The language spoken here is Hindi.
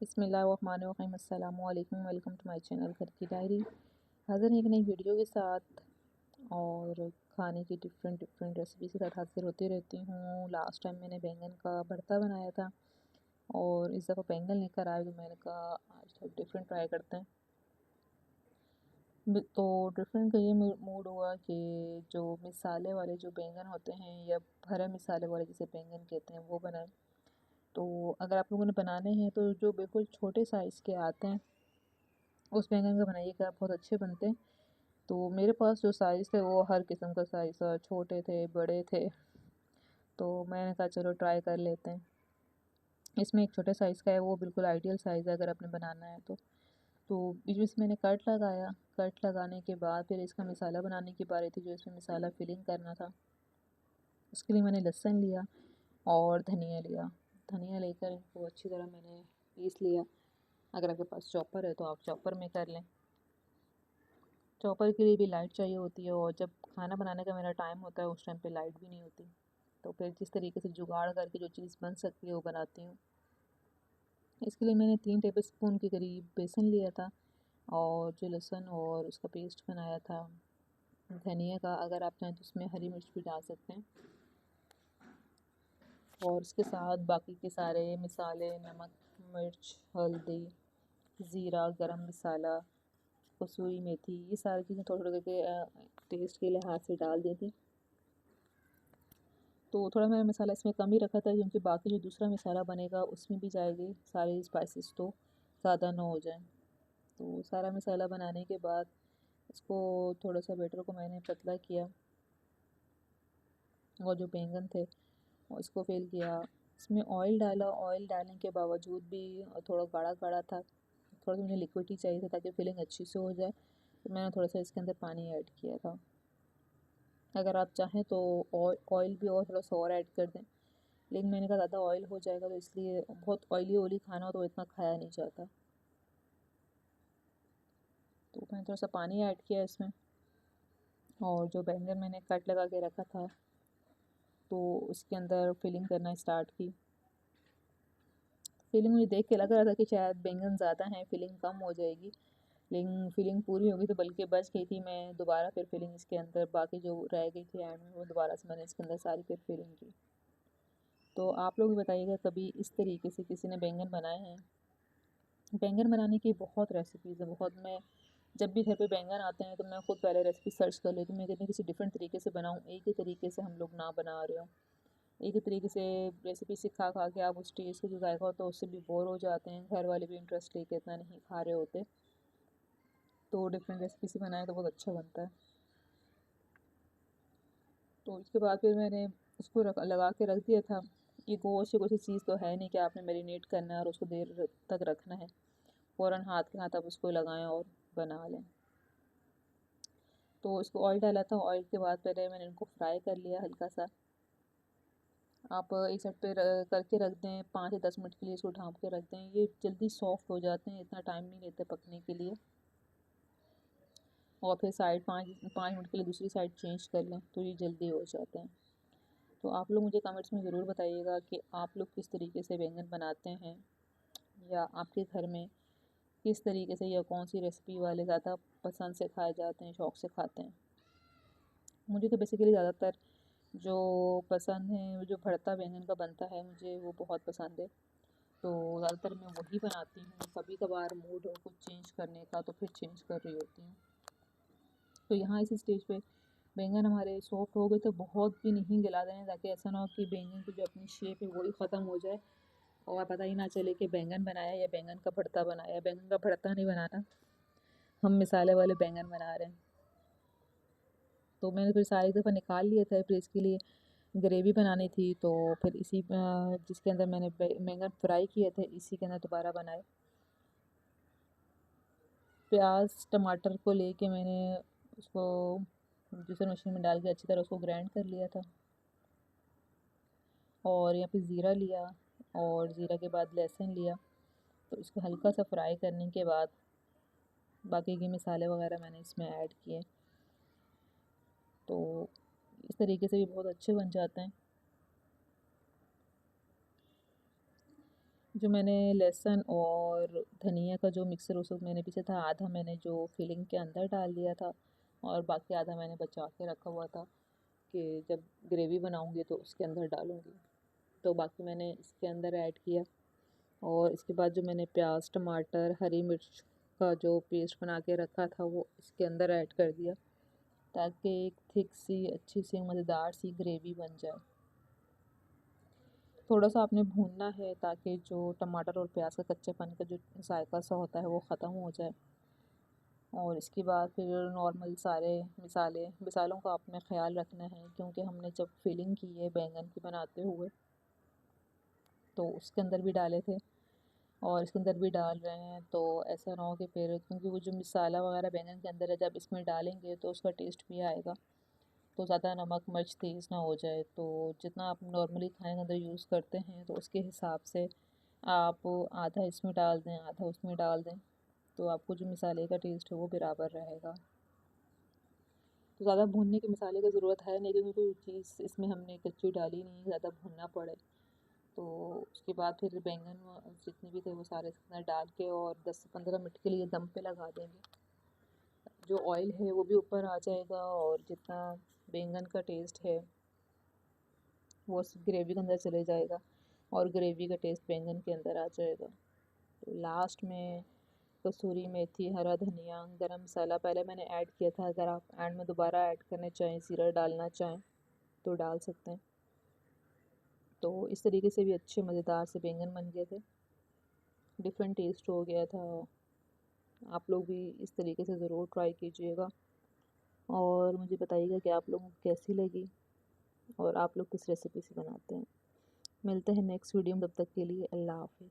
बिस्मिल्लाहिर्रहमानिर्रहीम अस्सलामु अलैकुम। वेलकम टू माय चैनल घर की डायरी। हाज़िर एक नई वीडियो के साथ और खाने की डिफरेंट रेसिपी के साथ हाज़िर होती रहती हूँ। लास्ट टाइम मैंने बैंगन का भरता बनाया था और इस दफ़ा बैंगन लेकर आए तो मैंने कहा आज थोड़ा डिफरेंट ट्राई करते हैं। तो डिफरेंट का ये मूड हुआ कि जो मिसाले वाले जो बैंगन होते हैं या भरे मिसाले वाले जिसे बैंगन कहते हैं वो बनाए। तो अगर आप लोगों ने बनाने हैं तो जो बिल्कुल छोटे साइज़ के आते हैं उस बैंगन का बनाइएगा, बहुत अच्छे बनते हैं। तो मेरे पास जो साइज़ थे वो हर किस्म का साइज़ था, छोटे थे, बड़े थे, तो मैंने कहा चलो ट्राई कर लेते हैं। इसमें एक छोटे साइज़ का है, वो बिल्कुल आइडियल साइज़ है अगर आपने बनाना है तो बीच में से मैंने कट लगाया। कट लगाने के बाद फिर इसका मसाला बनाने की बारी थी, जो इसमें मसाला फिलिंग करना था। उसके लिए मैंने लहसुन लिया और धनिया लिया। धनिया लेकर इनको अच्छी तरह मैंने पीस लिया। अगर आपके पास चॉपर है तो आप चॉपर में कर लें। चॉपर के लिए भी लाइट चाहिए होती है और जब खाना बनाने का मेरा टाइम होता है उस टाइम पे लाइट भी नहीं होती। तो फिर जिस तरीके से जुगाड़ करके जो चीज़ बन सकती है वो बनाती हूँ। इसके लिए मैंने 3 टेबलस्पून के करीब बेसन लिया था और जो लहसुन और उसका पेस्ट बनाया था। धनिया का अगर आप चाहें तो उसमें हरी मिर्च भी डाल सकते हैं और उसके साथ बाकी के सारे मसाले, नमक, मिर्च, हल्दी, ज़ीरा, गरम मसाला, कसूरी मेथी, ये सारी चीज़ें थोड़ा करके टेस्ट के लिहाज से डाल दी थी। तो थोड़ा मैंने मसाला इसमें कम ही रखा था क्योंकि बाकी जो दूसरा मसाला बनेगा उसमें भी जाएगी सारे स्पाइसेस, तो ज़्यादा ना हो जाए। तो सारा मसाला बनाने के बाद इसको थोड़ा सा बैटर को मैंने पतला किया और जो बैंगन थे और इसको फिल किया। इसमें ऑयल डाला। ऑयल डालने के बावजूद भी थोड़ा गाढ़ा गाढ़ा था। थोड़ा सा मुझे लिक्विड ही चाहिए था ताकि फिलिंग अच्छी से हो जाए, तो मैंने थोड़ा सा इसके अंदर पानी ऐड किया था। अगर आप चाहें तो ऑयल भी और थोड़ा सा और ऐड कर दें, लेकिन मैंने कहा ज़्यादा ऑयल हो जाएगा तो इसलिए बहुत ऑयली खाना हो तो इतना खाया नहीं जाता। तो मैंने थोड़ा सा पानी ऐड किया इसमें और जो बैंगन मैंने कट लगा के रखा था तो उसके अंदर फिलिंग करना स्टार्ट की। फिलिंग मुझे देख के लग रहा था कि शायद बैंगन ज़्यादा हैं, फिलिंग कम हो जाएगी, लेकिन फिलिंग पूरी हो गई तो बल्कि बच गई थी। मैं दोबारा फिर फिलिंग इसके अंदर बाकी जो रह गई थी एंड में वो दोबारा से मैंने इसके अंदर सारी फिर फिलिंग की। तो आप लोग भी बताइएगा कभी इस तरीके से किसी ने बैंगन बनाए हैं। बैंगन बनाने की बहुत रेसिपीज़ है, बहुत। मैं जब भी घर पे बैंगन आते हैं तो मैं खुद पहले रेसिपी सर्च कर लेती हूँ, मैं कहती हूँ किसी डिफरेंट तरीके से बनाऊँ, एक ही तरीके से हम लोग ना बना रहे हो। एक ही तरीके से रेसिपी सिखा खा के आप उस टेस्ट का जो जायका होता है उससे भी बोर हो जाते हैं, घर वाले भी इंटरेस्ट लेके इतना नहीं खा रहे होते। तो डिफरेंट रेसिपी से बनाए तो बहुत अच्छा बनता है। तो इसके बाद फिर मैंने उसको लगा के रख दिया था। ये गोश्त या कुछ चीज़ तो है नहीं कि आपने मैरिनेट करना है और उसको देर तक रखना है। फ़ौरन हाथ के हाथ आप उसको लगाएं और बना लें। तो इसको ऑयल डाला था। ऑयल के बाद पहले मैंने इनको फ्राई कर लिया हल्का सा। आप एक साइड पे करके रख दें, 5 से 10 मिनट के लिए इसको ढाँप के रख दें। ये जल्दी सॉफ्ट हो जाते हैं, इतना टाइम नहीं लेते पकने के लिए। और फिर साइड 5 मिनट के लिए दूसरी साइड चेंज कर लें तो ये जल्दी हो जाते हैं। तो आप लोग मुझे कमेंट्स में ज़रूर बताइएगा कि आप लोग किस तरीके से बैंगन बनाते हैं या आपके घर में किस तरीके से या कौन सी रेसिपी वाले ज़्यादा पसंद से खाए जाते हैं, शौक़ से खाते हैं। मुझे तो बेसिकली ज़्यादातर जो पसंद है, जो भरता बैंगन का बनता है मुझे वो बहुत पसंद है। तो ज़्यादातर मैं वही बनाती हूँ। कभी कभार मूड हो कुछ चेंज करने का तो फिर चेंज कर रही होती हूँ। तो यहाँ इस स्टेज पे बैंगन हमारे सॉफ्ट हो गए तो बहुत भी नहीं गला दें ताकि ऐसा ना हो कि बैंगन की जो अपनी शेप है वही ख़त्म हो जाए और पता ही ना चले कि बैंगन बनाया या बैंगन का भरता बनाया। बैंगन का भरता नहीं बनाना, हम मिसाले वाले बैंगन बना रहे हैं। तो मैंने फिर सारी दफ़ा निकाल लिए थे, फिर इसके लिए ग्रेवी बनानी थी तो फिर इसी जिसके अंदर मैंने बैंगन फ्राई किए थे इसी के अंदर दोबारा बनाए। प्याज टमाटर को लेके मैंने उसको जूसर मशीन में डाल के अच्छी तरह उसको ग्राइंड कर लिया था और यहाँ पे ज़ीरा लिया और ज़ीरा के बाद लहसुन लिया। तो इसको हल्का सा फ्राई करने के बाद बाकी के मसाले वगैरह मैंने इसमें ऐड किए। तो इस तरीके से भी बहुत अच्छे बन जाते हैं। जो मैंने लहसुन और धनिया का जो मिक्सर उसको मैंने पीछे था, आधा मैंने जो फिलिंग के अंदर डाल दिया था और बाकी आधा मैंने बचा के रखा हुआ था कि जब ग्रेवी बनाऊंगी तो उसके अंदर डालूंगी। तो बाकी मैंने इसके अंदर ऐड किया और इसके बाद जो मैंने प्याज टमाटर हरी मिर्च का जो पेस्ट बना के रखा था वो इसके अंदर ऐड कर दिया, ताकि एक थिक सी अच्छी सी मज़ेदार सी ग्रेवी बन जाए। थोड़ा सा आपने भूनना है ताकि जो टमाटर और प्याज का कच्चेपन का जो जायका सा होता है वो ख़त्म हो जाए। और इसके बाद फिर नॉर्मल सारे मिसालों का आपने ख़्याल रखना है, क्योंकि हमने जब फिलिंग की है बैंगन की बनाते हुए तो उसके अंदर भी डाले थे और इसके अंदर भी डाल रहे हैं। तो ऐसा ना हो कि फिर, क्योंकि वो जो मिसाला वगैरह बैंगन के अंदर है, जब इसमें डालेंगे तो उसका टेस्ट भी आएगा, तो ज़्यादा नमक मिर्च तेज़ ना हो जाए। तो जितना आप नॉर्मली खाने के अंदर यूज़ करते हैं तो उसके हिसाब से आप आधा इसमें डाल दें आधा उसमें डाल दें, तो आपको जो मसाले का टेस्ट है वो बराबर रहेगा। तो ज़्यादा भूनने के मसाले की ज़रूरत है नहीं, क्योंकि कोई चीज़ इसमें हमने कच्ची डाली नहीं है ज़्यादा भूनना पड़े। तो उसके बाद फिर बैंगन जितने भी थे वो सारे इसके अंदर डाल के और 10 से 15 मिनट के लिए दम पे लगा देंगे। जो ऑयल है वो भी ऊपर आ जाएगा और जितना बैंगन का टेस्ट है वो उस ग्रेवी के अंदर चले जाएगा और ग्रेवी का टेस्ट बैंगन के अंदर आ जाएगा। तो लास्ट में कसूरी मेथी हरा धनिया गरम मसाला पहले मैंने ऐड किया था, अगर आप एंड में दोबारा ऐड करना चाहें ज़ीरा डालना चाहें तो डाल सकते हैं। तो इस तरीके से भी अच्छे मज़ेदार से बैंगन बन गए थे, डिफरेंट टेस्ट हो गया था। आप लोग भी इस तरीके से ज़रूर ट्राई कीजिएगा और मुझे बताइएगा कि आप लोगों को कैसी लगी और आप लोग किस रेसिपी से बनाते हैं। मिलते हैं नेक्स्ट वीडियो में, तब तक के लिए अल्लाह हाफिज़।